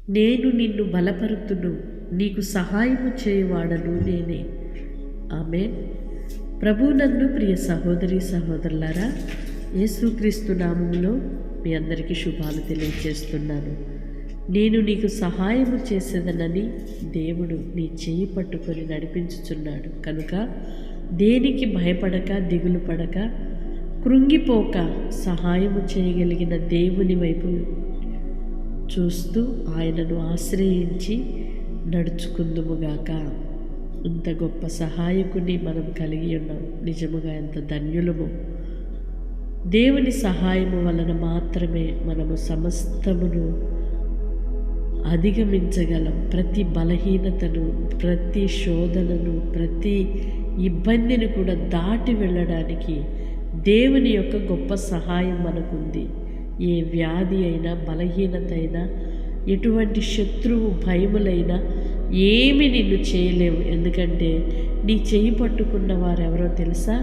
నేను నిన్ను బలపరుతును, నీకు సహాయము చేయువాడను నేనే. ఆమేన్. ప్రభువునందు ప్రియ సహోదరి సహోదరులారా, యేసుక్రీస్తు నామములో మీ అందరికీ శుభాలు తెలియజేస్తున్నాను. నేను నీకు సహాయము చేసేదనని దేవుడు నీ చేయి పట్టుకొని నడిపించుచున్నాడు. కనుక దేనికి భయపడక, దిగులు పడక, కృంగిపోక సహాయము చేయగలిగిన దేవుని వైపు చూస్తూ ఆయనను ఆశ్రయించి నడుచుకుందుముగాక. ఇంత గొప్ప సహాయకుని మనం కలిగి ఉన్నాం. నిజముగా ఎంత ధన్యులము. దేవుని సహాయము వలన మాత్రమే మనము సమస్తమును అధిగమించగలం. ప్రతి బలహీనతను, ప్రతి శోధనను, ప్రతి ఇబ్బందిని కూడా దాటి వెళ్ళడానికి దేవుని యొక్క గొప్ప సహాయం మనకుంది. ఏ వ్యాధి అయినా, బలహీనత అయినా, ఎటువంటి శత్రువు భయములైనా ఏమి నిన్ను చేయలేవు. ఎందుకంటే నీ చేయి పట్టుకున్న వారెవరో తెలుసా?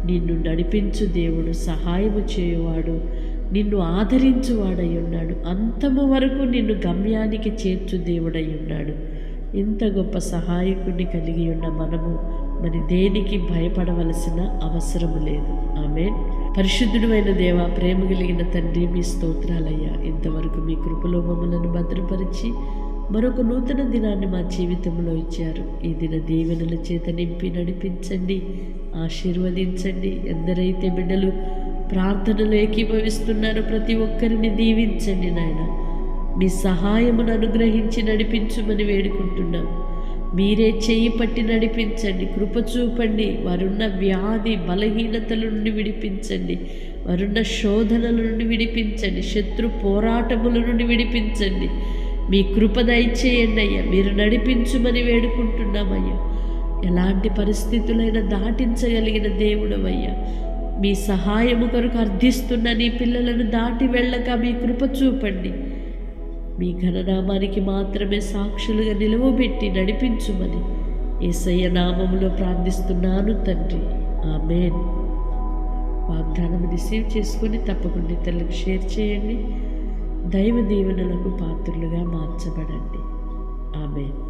నిన్ను నడిపించు దేవుడు, సహాయము చేయువాడు, నిన్ను ఆదరించువాడై ఉన్నాడు. అంతము వరకు నిన్ను గమ్యానికి చేర్చు దేవుడై ఉన్నాడు. ఇంత గొప్ప సహాయకుడిని కలిగి ఉన్న మనము మరి దేనికి భయపడవలసిన అవసరము లేదు. ఆమేన్. పరిశుద్ధుడు అయిన దేవా, ప్రేమ కలిగిన తండ్రి, మీ స్తోత్రాలయ్యా. ఇంతవరకు మీ కృపలో మమ్మలను భద్రపరిచి మరొక నూతన దినాన్ని మా జీవితంలో ఇచ్చారు. ఈ దిన దీవెనల చేత నింపి నడిపించండి, ఆశీర్వదించండి. ఎందరైతే బిడ్డలు ప్రార్థనలు ఏకీభవిస్తున్నారో ప్రతి ఒక్కరిని దీవించండి నాయన. మీ సహాయమును అనుగ్రహించి నడిపించుమని వేడుకుంటున్నాం. మీరే చెయ్యి పట్టి నడిపించండి, కృప చూపండి. వారున్న వ్యాధి బలహీనతల నుండి విడిపించండి, వారున్న శోధనల నుండి విడిపించండి, శత్రు పోరాటముల నుండి విడిపించండి. మీ కృప దయచేయండి అయ్యా. మీరు నడిపించుమని వేడుకుంటున్నామయ్యా. ఎలాంటి పరిస్థితులైనా దాటించగలిగిన దేవుడవయ్యా. మీ సహాయము కొరకు అర్థిస్తున్న నీ పిల్లలను దాటి వెళ్ళక మీ కృప చూపండి. మీ ఘననామానికి మాత్రమే సాక్షులుగా నిలవబెట్టి నడిపించుమని యేసయ్య నామములో ప్రార్థిస్తున్నాను తండ్రి. ఆమేన్. వాగ్దానం రిసీవ్ చేసుకొని తప్పకుండా ఇతరులకు షేర్ చేయండి. దైవ దీవెనలకు పాత్రులుగా మార్చబడండి. ఆమేన్.